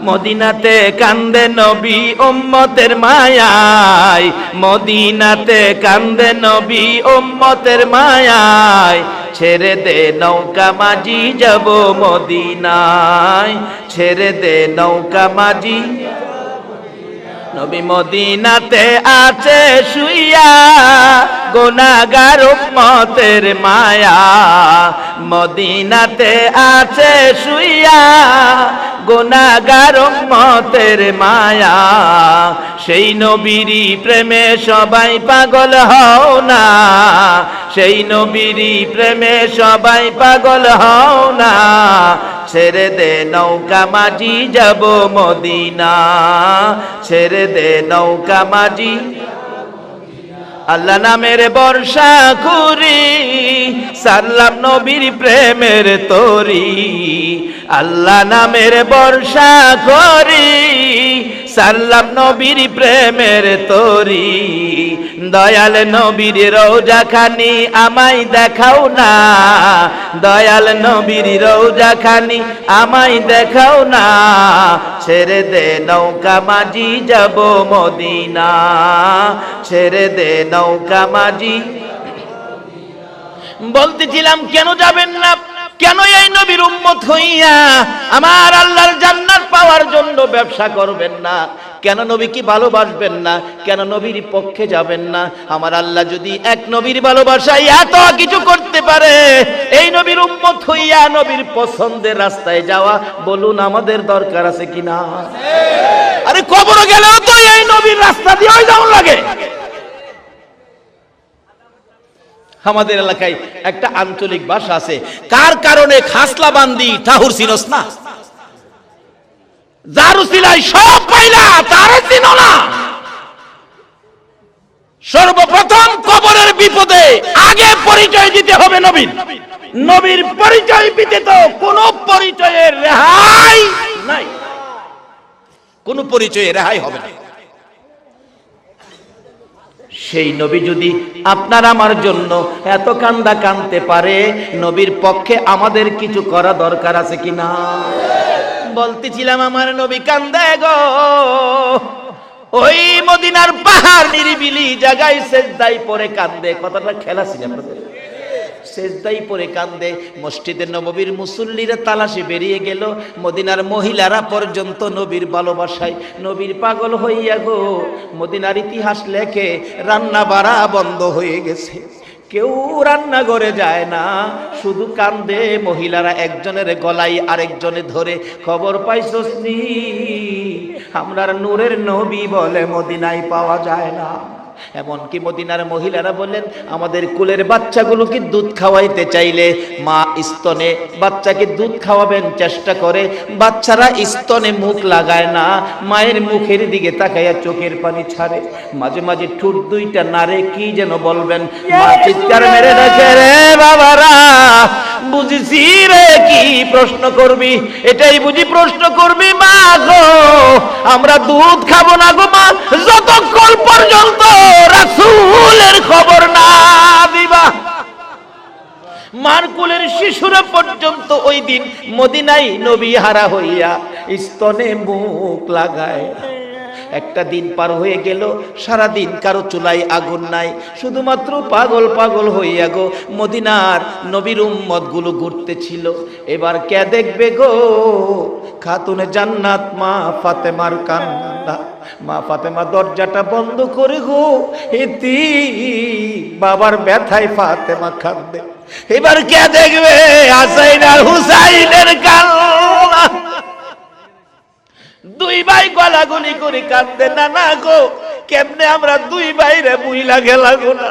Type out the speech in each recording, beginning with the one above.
মদিনাতে কান্দে নবী উম্মতের মায়ায়, মদিনাতে কান্দে নবী উম্মতের মায়ায়, ছেড়ে দে নৌকা মাঝি যাব মদিনায়, ছেড়ে দে নৌকা মাঝি। নবী মদিনাতে আছে শুইয়া, গুনাহগার উম্মতের মায়া, মদিনাতে আছে শুইয়া, গুনাহগার উম্মতের মায়া। সেই নবীরই প্রেমে সবাই পাগল হও না, সেই নবীরই প্রেমে সবাই পাগল হও না, ছেড়ে দে নৌকা মাঝি যাব মদিনা, ছেড়ে দে নৌকা মাঝি। আল্লাহ নামের বর্ষা করি, সারলাম নবীর প্রেমের তরি, আল্লাহ নামের বর্ষা করি, সারলাম নবীর প্রেমের তরি। দয়াল নবীর রওজা খানি আমায় দেখাও না, দয়াল নবীর রওজা খানি আমায় দেখাও না, ছেড়ে দে নৌকা মাঝি যাব মদিনা, ছেড়ে দে নৌকা মাঝি। বলতেছিলাম কেন যাবেন না, কেন এই নবীর উম্মত হইয়া আমার আল্লাহর জান্নাত পাওয়ার জন্য ব্যবসা করবেন না, কেন নবীকে ভালোবাসবেন না, কেন নবীর পক্ষে যাবেন না? আমার আল্লাহ যদি এক নবীর ভালোবাসায় এত কিছু করতে পারে, এই নবীর উম্মত হইয়া নবীর পছন্দের রাস্তায় যাওয়া, বলুন আমাদের দরকার আছে কিনা? আরে কবরে গেলেও তো এই নবীর রাস্তা দিয়ে যাওয়া লাগে। আমাদের এলাকায় একটা আঞ্চলিক ভাষা আছে, কার কারণে খাসলা বান্দি ঠাহুর চিনস না, যার উসিলায় সব পাইলা তারে চিনো না। সর্বপ্রথম কবরের বিপদে আগে পরিচয় দিতে হবে নবীর, নবীর পরিচয় ব্যতীত কোন পরিচয়ের রেহাই নাই, কোন পরিচয়ে রেহাই হবে না। সেই নবী যদি আপনার আমার জন্য এত কান্দা কাঁদতে পারে, নবীর পক্ষে আমাদের কিছু করা দরকার আছে কিনা? বলতেছিলাম আমার নবী কান্দে গো, ওই মদিনার পাহাড় নিরিবিলি জায়গায় সেজদায় পড়ে কান্দে। কথাটা খেলা ছিল আপনাদের, সেজদাই পড়ে কান্দে। মসজিদে নববীর মুসল্লিরা তালাশে বেরিয়ে গেল, মদিনার মহিলারা পর্যন্ত নবীর ভালোবাসায় নবীর পাগল হইয়া গো, মদিনার ইতিহাস লেখে রান্না বাড়া বন্ধ হয়ে গেছে, কেউ রান্নাঘরে যায় না, শুধু কান্দে মহিলারা, একজনের গলায় আরেকজনে ধরে। খবর পাইছস নি আমরার নূরের নবী বলে মদিনায় পাওয়া যায় না। এমনকি মদিনার মহিলারা বললেন, আমাদের কুলের বাচ্চাগুলোকে দুধ খাওয়াইতে চাইলে মা স্তনে বাচ্চাকে দুধ খাওয়াবেন চেষ্টা করে, বাচ্চারা স্তনে মুখ লাগায় না, মায়ের মুখের দিকে তাকাইয়া চোখের পানি ছাড়ে, মাঝে মাঝে ঠোঁট দুইটা নাড়ে, কি যেন বলবেন, মা চিৎকার মেরে ডাকে, রে বাবারা বুঝিছি রে, কি প্রশ্ন করবি, এটাই বুঝি প্রশ্ন করবি, মা গো আমরা দুধ খাবো না গো মা, যতক্ষণ পর্যন্ত রাসূলের খবর না দিবা। মার কোলের শিশুরা পর্যন্ত ওই দিন মদিনায় নবী হারা হইয়া স্তনে মুখ লাগায়। একটা দিন পার হয়ে গেল, সারা দিন কারো চুলায় আগুন নাই, শুধুমাত্র পাগল পাগল হইয়া গো মদিনার নবীর উম্মত গুলো ঘুরতেছিল। এবার কে দেখবে গো? খাতুনে জান্নাত মা ফাতেমার কান্না। মা ফাতেমা দরজাটা বন্ধ করে গো, এতি বাবার ব্যথায় ফাতেমা কাঁদে। এবার কে দেখবে? হাসাইন আর হুসাইনের কান্না। দুই ভাই গলাগলি করে কাঁদতে, না না গো কেমনে আমরা দুই ভাইরে বুইলা গেলা গো না।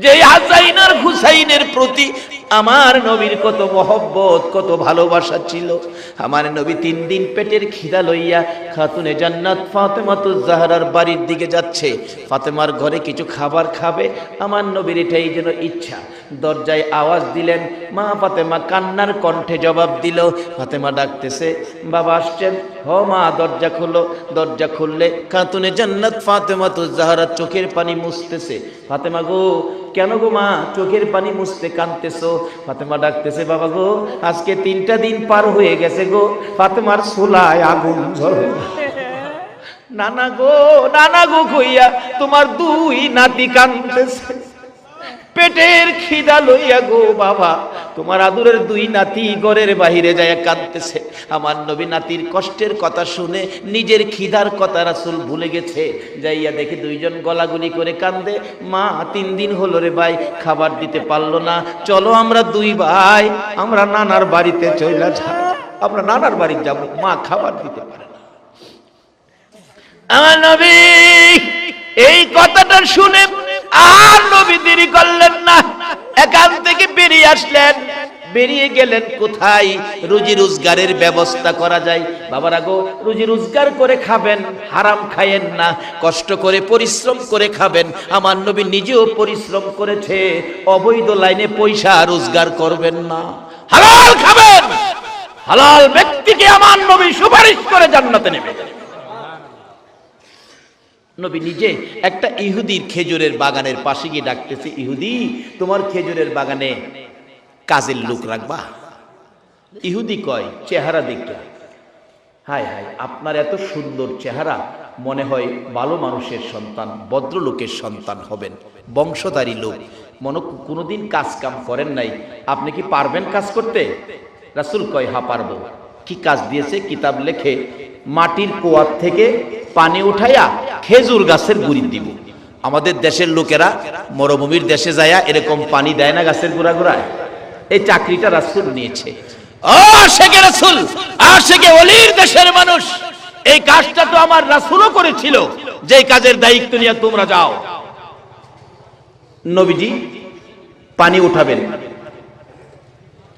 যে হাসাইন আর হুসাইনের প্রতি আমার নবীর কত মহব্বত, কত ভালোবাসা ছিল। আমার নবী 3 দিন পেটের খিদা লইয়া খাতুনে জান্নাত ফাতেমাতুজ জাহরার বাড়ির দিকে যাচ্ছে। ফাতেমার ঘরে কিছু খাবার খাবে, আমার নবীর এটাই যেন ইচ্ছা। দরজায় আওয়াজ দিলেন, মা ফাতেমা কান্নার কণ্ঠে জবাব দিল। ফাতেমা ডাকতেছে, বাবা আসছেন। হ মা, দরজা খোলো। দরজা খুললে খাতুনে জান্নাত ফাতেমাতুজ জাহরা চোখের পানি মুছতেছে। ফাতেমা গো কেন গো মা চোখের পানি মুছতে কাঁদতেছো? ফাতেমা ডাকতেছে, বাবা গো আজকে 3টা দিন পার হয়ে গেছে গো, ফাতেমার চুলায় আগুন জ্বলে। নানা গো কইয়া তোমার 2 নাতি কাঁদতেছে, পেটের খিদা লইয়া গো বাবা, তোমার আদরের 2 নাতি ঘরের বাহিরে যায় কাঁদতেছে। আমার নবী নাতির কষ্টের কথা শুনে নিজের খিদার কথা রাসূল ভুলে গেছে। যাইয়া দেখে 2 জন গলাগুলি করে কান্দে, মা 3 দিন হলো রে ভাই খাবার দিতে পারলো না, চলো আমরা 2 ভাই আমরা নানার বাড়িতে চলে যাই, আমরা নানার বাড়ি যাব, মা খাবার দিতে পারে না। আমার নবী এই কথাটা শুনে আর নবী দেরি করলেন না, এখান থেকে বেরিয়ে আসলেন। বেরিয়ে গেলেন কোথায়? রুজি রোজগারের ব্যবস্থা করা যায়। বাবারা গো, রুজি রোজগার করে খাবেন, হারাম খায়েন না, কষ্ট করে পরিশ্রম করে খাবেন। আমার নবী নিজেও পরিশ্রম করেছে, অবৈধ লাইনে পয়সা রোজগার করবেন না, হালাল খাবেন। হালাল ব্যক্তিকে আমার নবী সুপারিশ করে জান্নাতে নেবে। নবী নিজে একটা ইহুদির খেজুরের বাগানের পাশে গিয়ে ডাকতেছে, ইহুদি তোমার খেজুরের বাগানে কাজের লোক রাখবা? ইহুদি কয়, চেহারা দেখে হায় হায় আপনার এত সুন্দর চেহারা, মনে হয় ভালো মানুষের সন্তান, ভদ্রলোকের সন্তান হবেন, বংশধারী লোক, মনে কোনোদিন কাজ কাম করেন নাই, আপনি কি পারবেন কাজ করতে? রাসূল কয়, হ্যাঁ পারবো। কি কাজ দিয়েছে? কিতাব লেখে মাটির কুয়ার থেকে পানি উঠাইয়া খেজুর গাছের গুড়ি দিব। আমাদের দেশের লোকেরা মরুভূমির দেশে যায়া এরকম পানি দেয় না গাছের গোড়া গোড়ায়, এই চাকরিটা রাসূল নিয়েছে। আশিকে রাসূল, আশিকে ওলির দেশের মানুষ, এই কাজটা তো আমার রাসূলও করেছিল, যে কাজের দায়িত্ব নিয়ে তোমরা যাও। নবীজি পানি উঠাবেন,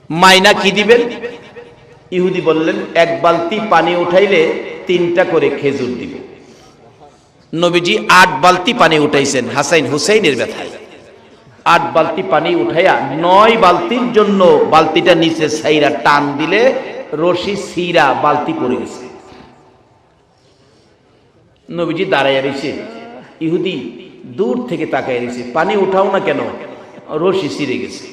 মাইনা কি দিবেন? ইহুদি বললেন, 1 বালতি পানি উঠাইলে 3টা করে খেজুর দিব। নবীজি 8 বালতি পানি উঠাইছেন হাসাইন হুসাইনের ব্যথায়। 8 বালতি পানি উঠাইয়া 9 বালতির জন্য বালতিটা নিচে ছাইরা টান দিলে রশি ছিঁড়া বালতি পড়ে গেছে। নবীজি দাঁড়াইয়া রয়েছে, ইহুদি দূর থেকে তাকায় রয়েছে, পানি উঠাও না কেন? রশি ছিঁড়ে গেছে।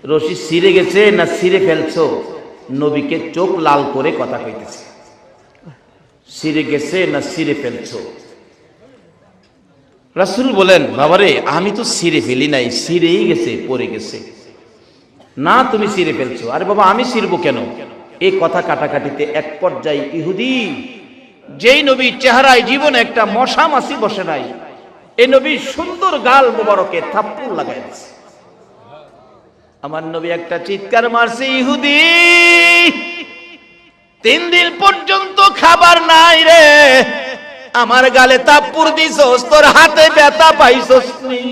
রশি ছিঁড়ে গেছে না ছিঁড়ে ফেলছো? নবীকে চোখ লাল করে কথা কইতেছে, ছিঁড়ে গেছে না ছিঁড়ে ফেলছো? রাসূল বলেন, বাবারে আমি তো ছিঁড়ে ফেলি নাই, ছিঁড়েই গেছে, পড়ে গেছে। না তুমি ছিঁড়ে ফেলছো। আরে বাবা আমি ছিঁড়বো কেন? এই কথা কাটাকাটিতে এক পর্যায়ে ইহুদি, যেই নবীর চেহারায় জীবনে একটা মশা মাছি বসে নাই, এই নবীর সুন্দর গাল মোবারকে থাপ্পড় লাগাই দিয়েছে। আমার নবী একটা চিৎকার মারছে, ইহুদি 3 দিন পর্যন্ত খাবার নাই রে, আমার গালে থাপ্পড় দিছস, তোর হাতে ব্যথা পাইছস নি?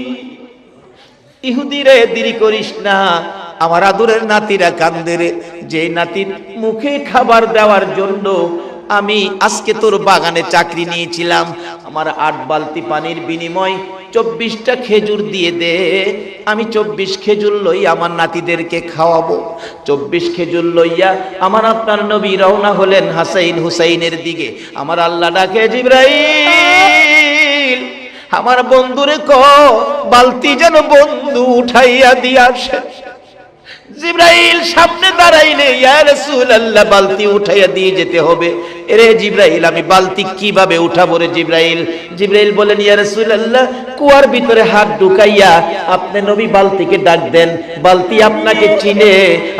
ইহুদি রে দেরি করিস না, আমার আদরের নাতিরা কান্দে রে, যে নাতির মুখে খাবার দেওয়ার জন্য আমি আজকে তোর বাগানে চাকরি নিয়েছিলাম, আমার 8 বালতি পানির বিনিময় 24টা খেজুর দিয়ে দে, আমি 24 খেজুর লই আমার নাতিদেরকে খাওয়াবো। 24 খেজুর লইয়া আমার আপনার নবী রওনা হলেন হাসাইন হুসাইনের দিকে। আমার আল্লাহ ডাকে, জিবরাইল আমার বন্ধুরে বালতি যেন বন্ধু উঠাইয়া দিয়া আসে। জিবরাইল সামনে দাঁড়াইলে, ইয়া রাসূলুল্লাহ বালতি উঠাইয়া দিয়ে যেতে হবে। এরে জিবরাইল আমি বালতি কিভাবে উঠাবো রে জিবরাইল? জিবরাইল বলেন, ইয়া রাসূলুল্লাহ কুয়ার ভিতরে হাত ঢুকাইয়া আপনি নবী বালতিকে ডাক দেন, বালতি আপনাকে চিনে,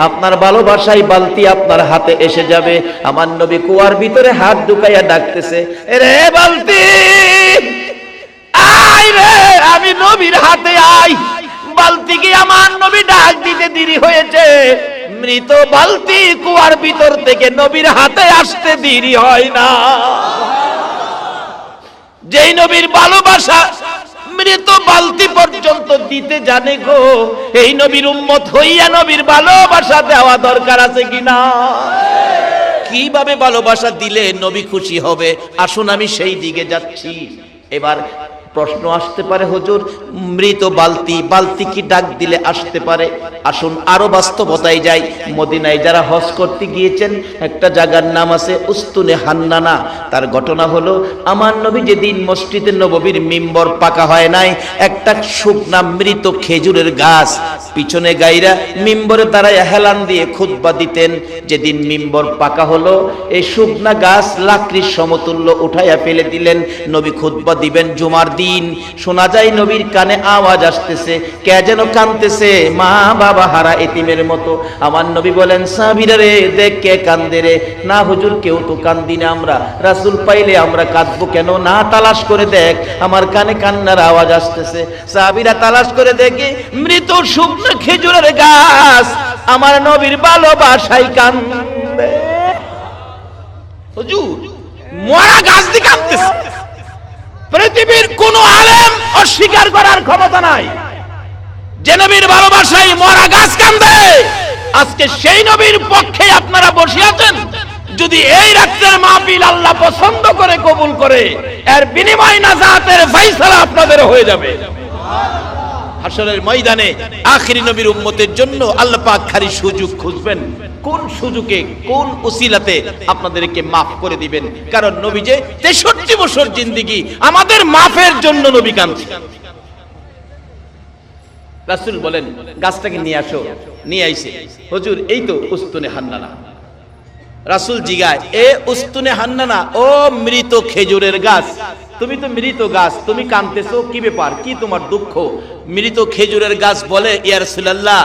আপনার ভালোবাসায় বালতি আপনার হাতে এসে যাবে। আমার নবী কুয়ার ভিতরে হাত ঢুকাইয়া ডাকতেছে, এরে বালতি আয় রে, আমি নবীর হাতে আই। বালতিকে আমার নবী ডাক দিতে দেরি হয়েছে, মৃত বালতি কুয়ার ভিতর থেকে নবীর হাতে আসতে দেরি হয় না। যেই নবীর ভালোবাসা মৃত বালতি পর্যন্ত দিতে জানে গো, এই নবীর উম্মত হইয়া নবীর ভালোবাসা দেওয়া দরকার আছে কিনা? কিভাবে ভালোবাসা দিলে নবী খুশি হবে? আসুন আমি সেই দিকে যাচ্ছি। এবার প্রশ্ন আসতে পারে, হুজুর মৃত বালতি কি ডাক দিলে আসতে পারে? আসুন আরো বাস্তবতায় যাই। মদিনায় যারা হজ করতে গিয়েছেন, একটা জায়গার নাম আছে উস্তুনে হান্নানা। তার ঘটনা হলো, আমার নবী যেদিন মসজিদে নববীর মিম্বর পাকা হয় নাই, একটা শুকনা মৃত খেজুরের গাছ পিছনে গাইরা মিম্বরে দাঁড়ায় হেলান দিয়ে খুতবা দিতেন। যেদিন মিম্বর পাকা হলো, এই শুকনা গাছ লাকড়ির সমতুল্য উঠাইয়া ফেলে দিলেন। নবী খুতবা দিবেন জুমার দিন, শোনা যায় নবীর কানে আওয়াজ আসতেছে, কে যেন কাঁদতেছে মা বাবা হারা এতিমের মতো। আমার নবী বলেন, সাহাবীরা রে দেখ কে কান্দে রে। না হুজুর কেউ তো কান্দি না আমরা, রাসূল পাইলে আমরা কাঁদবো কেন? না তালাশ করে দেখ, আমার কানে কান্নার আওয়াজ আসতেছে। সাহাবীরা তালাশ করে দেখে মৃত শুকনো খেজুরের গাছ আমার নবীর ভালোবাসায় কান্দে। হুজুর মরা গাছ দিয়ে কাঁদতেছে। পৃথিবীর কোন আলেম অস্বীকার করার ক্ষমতা নাই যে নবীর ভালোবাসায় মরা গাছ কান্দে। আজকে সেই নবীর পক্ষে আপনারা বসে আছেন। যদি এই রাত্রের মাহফিল আল্লাহ পছন্দ করে কবুল করে, এর বিনিময় নাজাতের ফয়সালা আপনাদের হয়ে যাবে। হাশরের ময়দানে আখিরি নবীর উম্মতের জন্য আল্লাহ পাক খালি সুযোগ খুঁজবেন, কোন সুযোগে কোন উসিলাতে আপনাদেরকে মাফ করে দিবেন। কারণ নবী যে 63 বছর জিন্দেগি আমাদের মাফের জন্য নবী কাঁদছেন। রাসূল বলেন, গাছটাকে নিয়ে আসো। নিয়ে আইছে। হুজুর এই তো উস্তুনে হান্নানা। রাসূল জিগায়, এ উস্তুনে হান্নানা, ও মৃত খেজুরের গাছ, তুমি তো মৃত গাছ, তুমি কাঁদতেছো কি ব্যাপার, কি তোমার দুঃখ? মৃত খেজুরের গাছ বলে, ইয়া রাসূলুল্লাহ,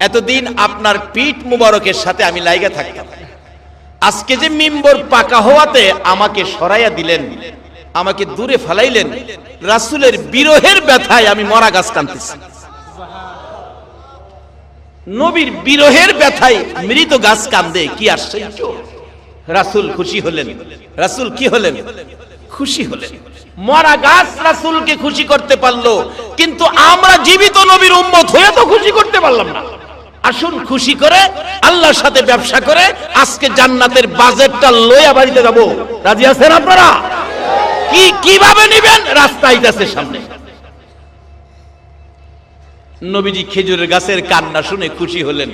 এতদিন আপনার পিঠ মুবারকের সাথে আমি লাইগা থাকতাম, আজকে যে মিম্বর পাকা হওয়াতে আমাকে সরাইয়া দিলেন, আমাকে দূরে ফালাইলেন, রাসূলের বিরহের ব্যথায় আমি মরা গাছ কাঁদতেছি। নবীর বিরহের ব্যথায় মৃত গাছ কান্দে, কি আশ্চর্য! রাসূল খুশি হলেন। রাসূল কি হলেন? খুশি হলেন। মরা গাছ রাসূলকে খুশি করতে পারলো, কিন্তু আমরা জীবিত নবীর উম্মত হয়ে তো খুশি করতে পারলাম না। আসুন খুশি করে আল্লাহর সাথে ব্যবসা করে আজকে জান্নাতের বাজেটটা লইয়া বাড়িতে যাব। রাজি আছেন আপনারা? কিভাবে নেবেন? রাস্তা আইতাছে সামনে। নবীজি খেজুরের গাছের কান্না শুনে খুশি হলেন।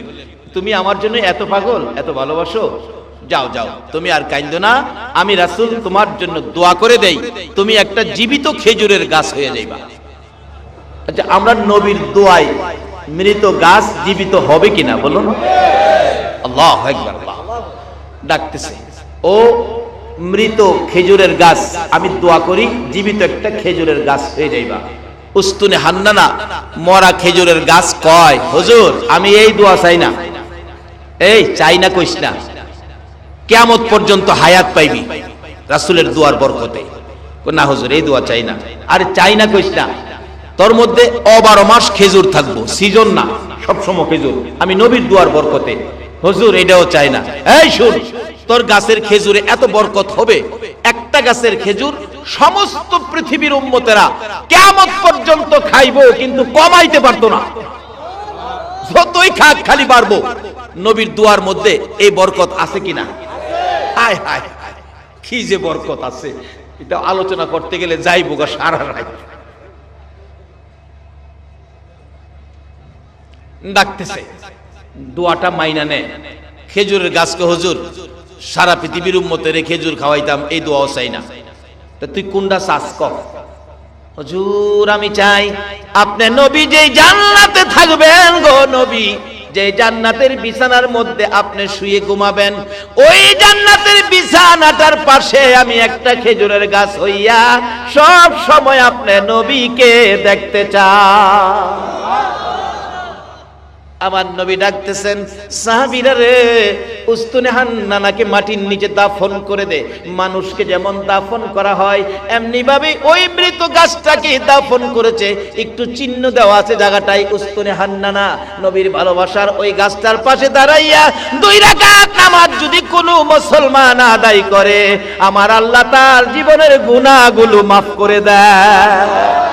তুমি আমার জন্য এত পাগল, এত ভালোবাসো, যাও যাও, তুমি আর কাঁদো না। আমি রাসূল তোমার জন্য দোয়া করে দেই, তুমি একটা জীবিত খেজুরের গাছ হয়ে যাইবা। আচ্ছা, আমরা নবীর দোয়ায় মৃত গাছ জীবিত হবে কিনা বলুন? আল্লাহু আকবার। ডাকতেছে, ও মৃত খেজুরের গাছ, আমি দোয়া করি জীবিত একটা খেজুরের গাছ হয়ে যাইবা। উস্তুনে হান্নানা, মরা খেজুরের গাছ কয়, হুজুর আমি এই দোয়া চাই না। এই চাই না কইস না, কিয়ামত পর্যন্ত হায়াত পাইবি রাসূলের দোয়ার বরকতে। না হুজুর এই দোয়া চাই না। আরে চাই না কইস না, তোর মধ্যে 12 মাস খেজুর থাকবো, সিজন না, সবসময় খেজুর, আমি নবীর দোয়ার বরকতে। হুজুর এটাও চাই না। এই শুন, তোর গাছের খেজুরে এত বরকত হবে, একটা গাছের খেজুর সমস্ত পৃথিবীর উম্মতেরা কিয়ামত পর্যন্ত খাইবো, কিন্তু কমাইতে পারতো না। যতই খাক খালি বাড়বো। নবীর দোয়ার মধ্যে এই বরকত আছে কিনা? হায় হায়, কি যে বরকত আছে, এটা আলোচনা করতে গেলে যাইবো গা সারা রাত। ডাকতেছে, দোয়াটা মাইনা নে। খেজুরের গাছকে, হুজুর সারা পৃথিবীর উম্মতের খেজুর খাওয়াইতাম, এই দোয়াও চাই না। তা তুই কোনটা চাস ক? হুজুর আমি চাই আপনি নবী যেই জান্নাতে থাকবেন গো নবী, যে জান্নাতের বিছানার মধ্যে আপনি শুয়ে ঘুমাবেন, ওই জান্নাতের বিছানাটার পাশে আমি একটা খেজুরের গাছ হইয়া সব সময় আপনি নবীকে দেখতে চাই। আমার নবী ডাকতেছেন, সাহাবীরা রে, উস্তুনে হান্নানাকে মাটির নিচে দাফন করে দে। মানুষকে যেমন দাফন করা হয় এমনি ভাবে ওই মৃত গাছটাকে দাফন করেছে, একটু চিহ্ন দেওয়া আছে জায়গাটায় উস্তুনে হান্নানা। নবীর ভালোবাসার ওই গাছটার পাশে দাঁড়াইয়া 2 রাকাত নামাজ যদি কোনো মুসলমান আদায় করে, আমার আল্লাহ তার জীবনের গুনাহগুলো মাফ করে দেয়।